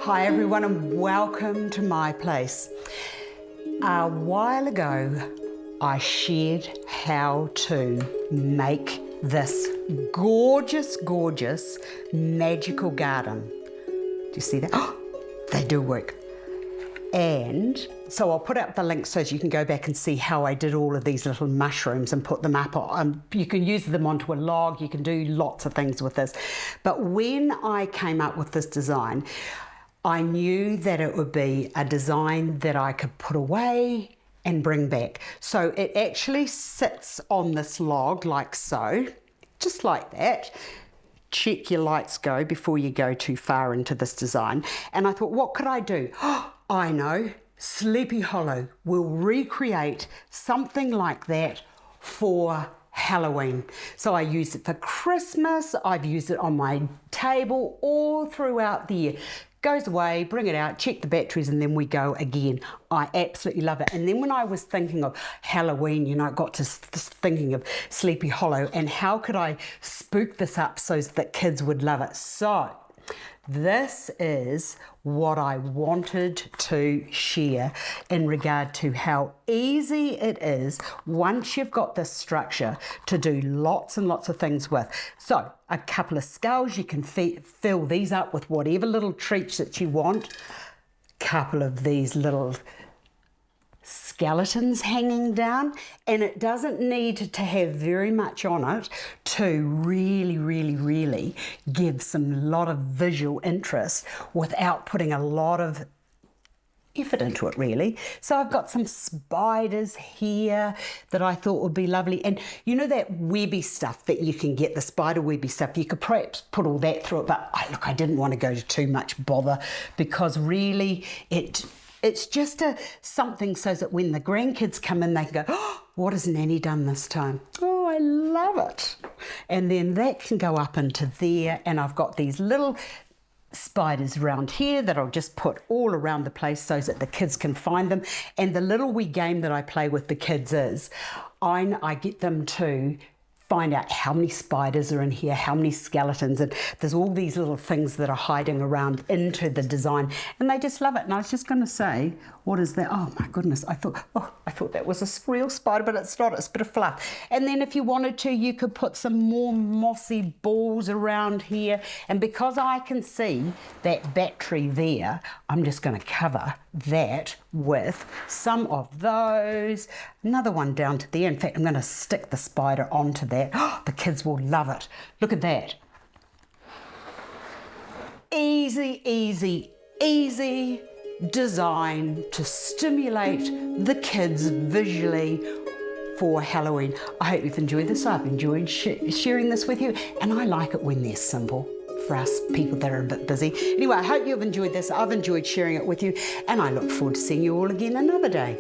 Hi everyone and welcome to my place. A while ago I shared how to make this gorgeous magical garden. Do you see that? Oh, they do work. And so I'll put up the link so you can go back and see how I did all of these little mushrooms and put them up. You can use them onto a log, you can do lots of things with this. But when I came up with this design, I knew that it would be a design that I could put away and bring back. So it actually sits on this log like so, just like that. Check your lights go before you go too far into this design. And I thought, what could I do? Oh, I know, Sleepy Hollow will recreate something like that for Halloween. So I used it for Christmas, I've used it on my table all throughout the year. Goes away, bring it out, check the batteries, and then we go again. I absolutely love it. And then when I was thinking of Halloween, you know, I got to thinking of Sleepy Hollow and how could I spook this up so that kids would love it. So this is what I wanted to share in regard to how easy it is once you've got this structure to do lots and lots of things with. So a couple of skulls, you can fill these up with whatever little treats that you want. Couple of these little skeletons hanging down, and it doesn't need to have very much on it to really give some lot of visual interest without putting a lot of effort into it really. So I've got some spiders here that I thought would be lovely, and you know that webby stuff that you can get, the spider webby stuff, you could perhaps put all that through it, but I didn't want to go to too much bother because really it's just something so that when the grandkids come in, they can go, oh, what has Nanny done this time? Oh, I love it. And then that can go up into there. And I've got these little spiders around here that I'll just put all around the place so that the kids can find them. And the little wee game that I play with the kids is I get them to find out how many spiders are in here, how many skeletons, and there's all these little things that are hiding around into the design, and they just love it. And I was just going to say, what is that? Oh my goodness, I thought that was a real spider, but it's not, it's a bit of fluff. And then if you wanted to, you could put some more mossy balls around here, and because I can see that battery there, I'm just going to cover that with some of those, another one down to there. In fact, I'm going to stick the spider onto that. Oh, the kids will love it. Look at that. Easy design to stimulate the kids visually for Halloween. I hope you've enjoyed this. I've enjoyed sharing this with you, and I like it when they're simple for us people that are a bit busy. Anyway, I hope you've enjoyed this. I've enjoyed sharing it with you, and I look forward to seeing you all again another day.